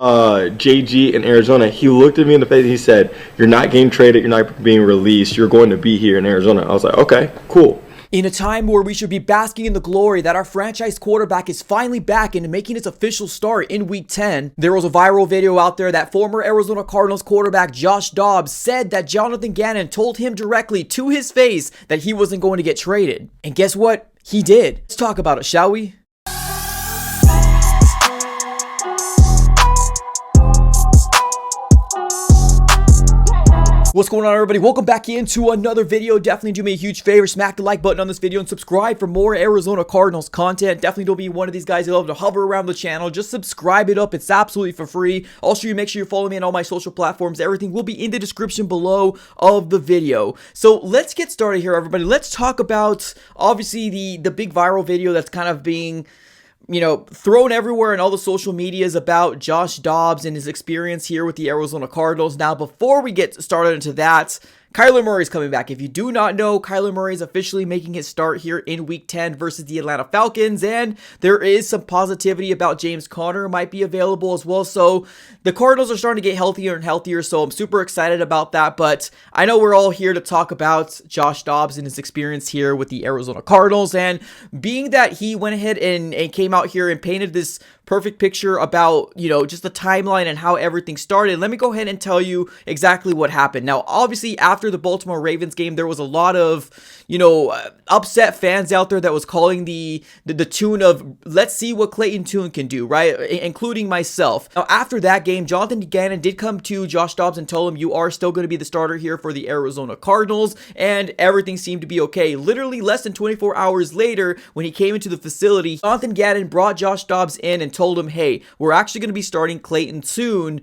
JG in Arizona, he looked at me in the face and he said, "You're not getting traded, you're not being released, you're going to be here in Arizona." I was like, okay, cool. In a time where we should be basking in the glory that our franchise quarterback is finally back and making his official start in Week 10, there was a viral video out there that former Arizona Cardinals quarterback Josh Dobbs said that Jonathan Gannon told him directly to his face that he wasn't going to get traded. And guess what? He did. Let's talk about it, shall we? What's going on, everybody? Welcome back into another video. Definitely do me a huge favor, smack the like button on this video and subscribe for more Arizona Cardinals content. Definitely don't be one of these guys who love to hover around the channel. Just subscribe it up. It's absolutely for free. Also, you make sure you follow me on all my social platforms. Everything will be in the description below of the video. So let's get started here, everybody. Let's talk about, obviously, the big viral video that's kind of being thrown everywhere in all the social medias about Josh Dobbs and his experience here with the Arizona Cardinals. Now, before we get started into that, Kyler Murray is coming back. If you do not know, Kyler Murray is officially making his start here in Week 10 versus the Atlanta Falcons, and there is some positivity about James Conner might be available as well. So the Cardinals are starting to get healthier and healthier, so I'm super excited about that. But I know we're all here to talk about Josh Dobbs and his experience here with the Arizona Cardinals, and being that he went ahead and came out here and painted this perfect picture about, just the timeline and how everything started. Let me go ahead and tell you exactly what happened. Now, obviously, after the Baltimore Ravens game, there was a lot of, upset fans out there that was calling the tune of, let's see what Clayton Tune can do, right? Including myself. Now, after that game, Jonathan Gannon did come to Josh Dobbs and tell him, you are still going to be the starter here for the Arizona Cardinals, and everything seemed to be okay. Literally less than 24 hours later, when he came into the facility, Jonathan Gannon brought Josh Dobbs in and told him, hey, we're actually going to be starting Clayton Tune,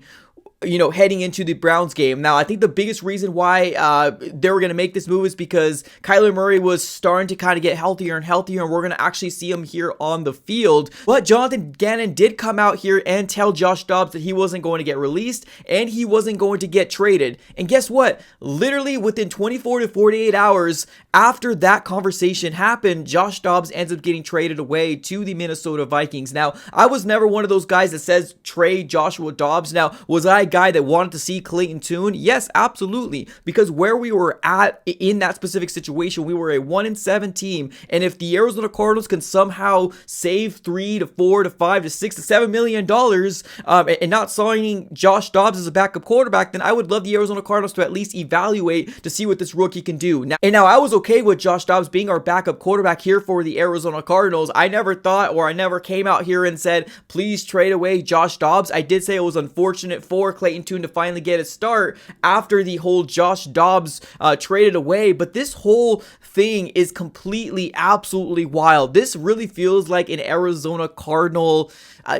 heading into the Browns game. Now, I think the biggest reason why they were going to make this move is because Kyler Murray was starting to kind of get healthier and healthier, and we're going to actually see him here on the field. But Jonathan Gannon did come out here and tell Josh Dobbs that he wasn't going to get released and he wasn't going to get traded. And guess what? Literally within 24 to 48 hours after that conversation happened, Josh Dobbs ends up getting traded away to the Minnesota Vikings. Now, I was never one of those guys that says trade Joshua Dobbs. Now, was I a guy that wanted to see Clayton Tune? Yes, absolutely, because where we were at in that specific situation, we were a 1-7 team, and if the Arizona Cardinals can somehow save $3 to $4 to $5 to $6 to $7 million and not signing Josh Dobbs as a backup quarterback, then I would love the Arizona Cardinals to at least evaluate to see what this rookie can do. Now I was okay with Josh Dobbs being our backup quarterback here for the Arizona Cardinals. I never thought, or I never came out here and said, please trade away Josh Dobbs. I did say it was unfortunate for Clayton Tune to finally get a start after the whole Josh Dobbs traded away, but this whole thing is completely, absolutely wild. This really feels like an Arizona Cardinal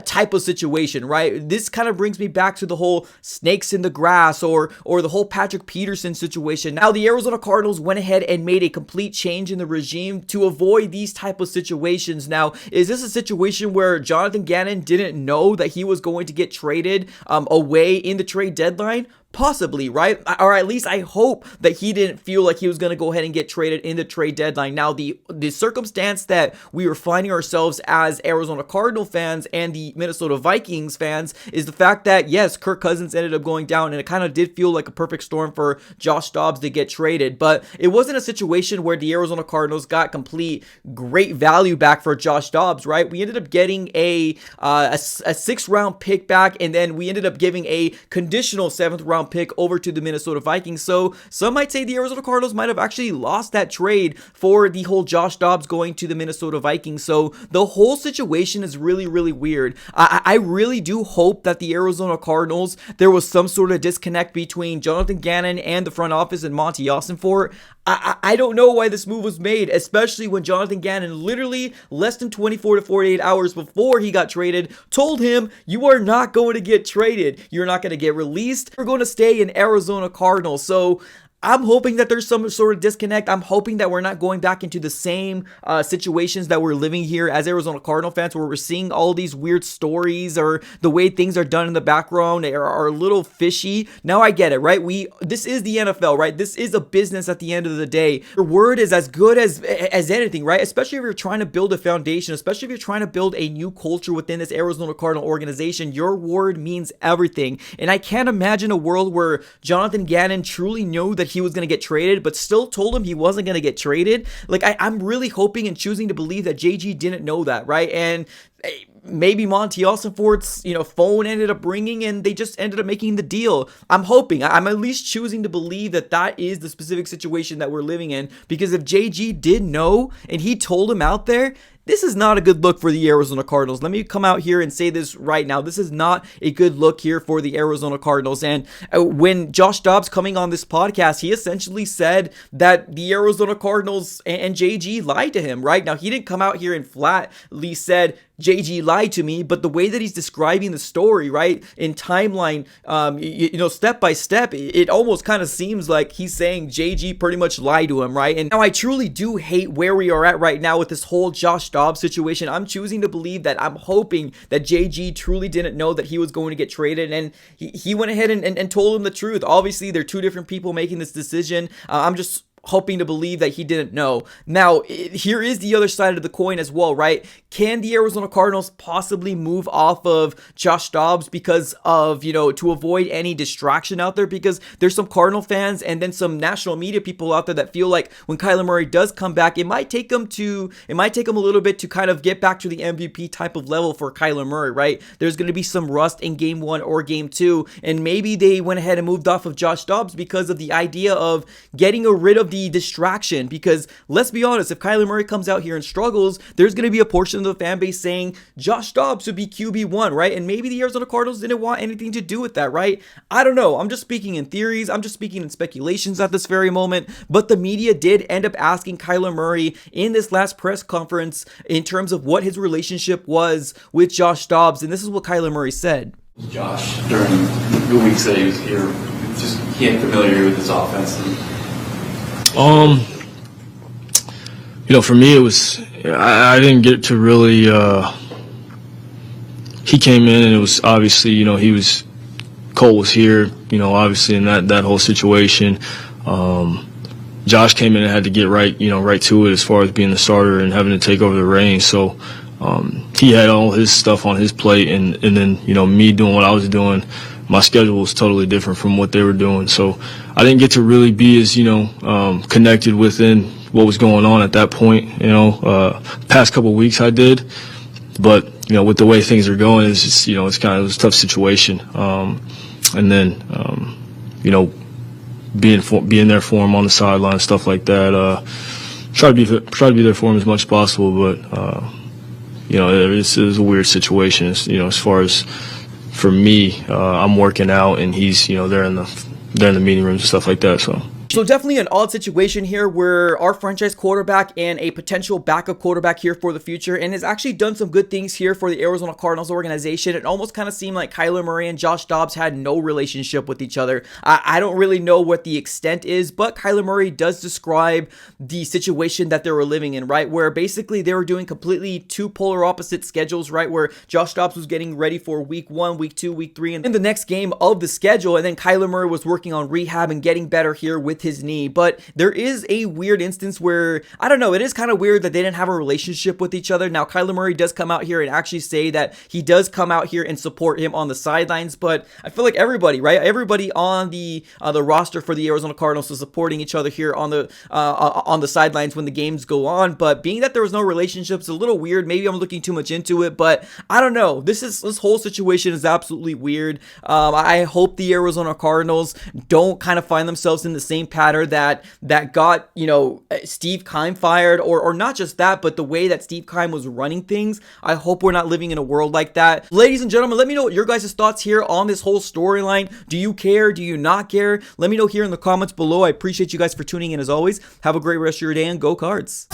type of situation, right? This kind of brings me back to the whole snakes in the grass or the whole Patrick Peterson situation. Now, the Arizona Cardinals went ahead and made a complete change in the regime to avoid these type of situations. Now, is this a situation where Jonathan Gannon didn't know that he was going to get traded away in the trade deadline? Possibly, right? Or at least I hope that he didn't feel like he was going to go ahead and get traded in the trade deadline. Now, the circumstance that we were finding ourselves as Arizona Cardinal fans and the Minnesota Vikings fans is the fact that, yes, Kirk Cousins ended up going down, and it kind of did feel like a perfect storm for Josh Dobbs to get traded. But it wasn't a situation where the Arizona Cardinals got complete great value back for Josh Dobbs, right? We ended up getting a 6th round pick back, and then we ended up giving a conditional 7th round pick over to the Minnesota Vikings. So some might say the Arizona Cardinals might have actually lost that trade for the whole Josh Dobbs going to the Minnesota Vikings. So the whole situation is really, really weird. I really do hope that the Arizona Cardinals, there was some sort of disconnect between Jonathan Gannon and the front office and Monty Ossenfort. I don't know why this move was made, especially when Jonathan Gannon literally less than 24 to 48 hours before he got traded told him, you are not going to get traded. You're not going to get released. You're going to stay in Arizona Cardinals. So I'm hoping that there's some sort of disconnect. I'm hoping that we're not going back into the same situations that we're living here as Arizona Cardinal fans, where we're seeing all these weird stories, or the way things are done in the background are a little fishy. Now I get it, right? This is the NFL, right? This is a business at the end of the day. Your word is as good as anything, right? Especially if you're trying to build a foundation, especially if you're trying to build a new culture within this Arizona Cardinal organization. Your word means everything. And I can't imagine a world where Jonathan Gannon truly knew that he was going to get traded, but still told him he wasn't going to get traded. Like, I'm really hoping and choosing to believe that JG didn't know that, right? And maybe Monty Austinford's, phone ended up ringing and they just ended up making the deal. I'm hoping. I'm at least choosing to believe that that is the specific situation that we're living in, because if JG did know and he told him out there, this is not a good look for the Arizona Cardinals. Let me come out here and say this right now. This is not a good look here for the Arizona Cardinals. And when Josh Dobbs coming on this podcast, he essentially said that the Arizona Cardinals and JG lied to him, right? Now, he didn't come out here and flatly said, JG lied to me, but the way that he's describing the story, right, in timeline, step by step, it almost kind of seems like he's saying JG pretty much lied to him, right? And now I truly do hate where we are at right now with this whole Josh Dobbs situation. I'm choosing to believe that I'm hoping that JG truly didn't know that he was going to get traded, and he went ahead and told him the truth. Obviously, they're two different people making this decision. I'm just hoping to believe that he didn't know. Now, here is the other side of the coin as well, right? Can the Arizona Cardinals possibly move off of Josh Dobbs because of, to avoid any distraction out there? Because there's some Cardinal fans and then some national media people out there that feel like when Kyler Murray does come back, it might take him a little bit to kind of get back to the MVP type of level for Kyler Murray, right? There's going to be some rust in game 1 or game 2, and maybe they went ahead and moved off of Josh Dobbs because of the idea of getting rid of the distraction. Because let's be honest, if Kyler Murray comes out here and struggles, there's going to be a portion of the fan base saying Josh Dobbs should be QB1, right? And maybe the Arizona Cardinals didn't want anything to do with that, right? I don't know. I'm just speaking in theories. I'm just speaking in speculations at this very moment. But the media did end up asking Kyler Murray in this last press conference in terms of what his relationship was with Josh Dobbs, and this is what Kyler Murray said. Josh, during the weeks that he was here, just getting familiar with his offense. For me, it was, I didn't get to really, he came in and it was obviously, Cole was here, obviously in that whole situation. Josh came in and had to get right to it as far as being the starter and having to take over the reins. So, he had all his stuff on his plate, and then, me doing what I was doing. My schedule was totally different from what they were doing. So I didn't get to really be as, connected within what was going on at that point. Past couple of weeks I did. But, with the way things are going, it's just, it was a tough situation. And then, being there for him on the sideline, stuff like that. Try to be there for him as much as possible. But, it was a weird situation, as far as, for me, I'm working out and he's, they're in the meeting rooms and stuff like that. So definitely an odd situation here where our franchise quarterback and a potential backup quarterback here for the future, and has actually done some good things here for the Arizona Cardinals organization. It almost kind of seemed like Kyler Murray and Josh Dobbs had no relationship with each other. I don't really know what the extent is, but Kyler Murray does describe the situation that they were living in, right? Where basically they were doing completely two polar opposite schedules, right? Where Josh Dobbs was getting ready for week 1, week 2, week 3, and in the next game of the schedule, and then Kyler Murray was working on rehab and getting better here with his knee. But there is a weird instance where, I don't know, it is kind of weird that they didn't have a relationship with each other. Now, Kyler Murray does come out here and actually say that he does come out here and support him on the sidelines, but I feel like everybody, right? Everybody on the roster for the Arizona Cardinals is supporting each other here on the sidelines when the games go on. But being that there was no relationship, it's a little weird. Maybe I'm looking too much into it, but I don't know. This whole situation is absolutely weird. I hope the Arizona Cardinals don't kind of find themselves in the same pattern that got, Steve Keim fired, or not just that, but the way that Steve Keim was running things. I hope we're not living in a world like that. Ladies and gentlemen, let me know what your guys' thoughts here on this whole storyline. Do you care? Do you not care? Let me know here in the comments below. I appreciate you guys for tuning in as always. Have a great rest of your day and go Cards.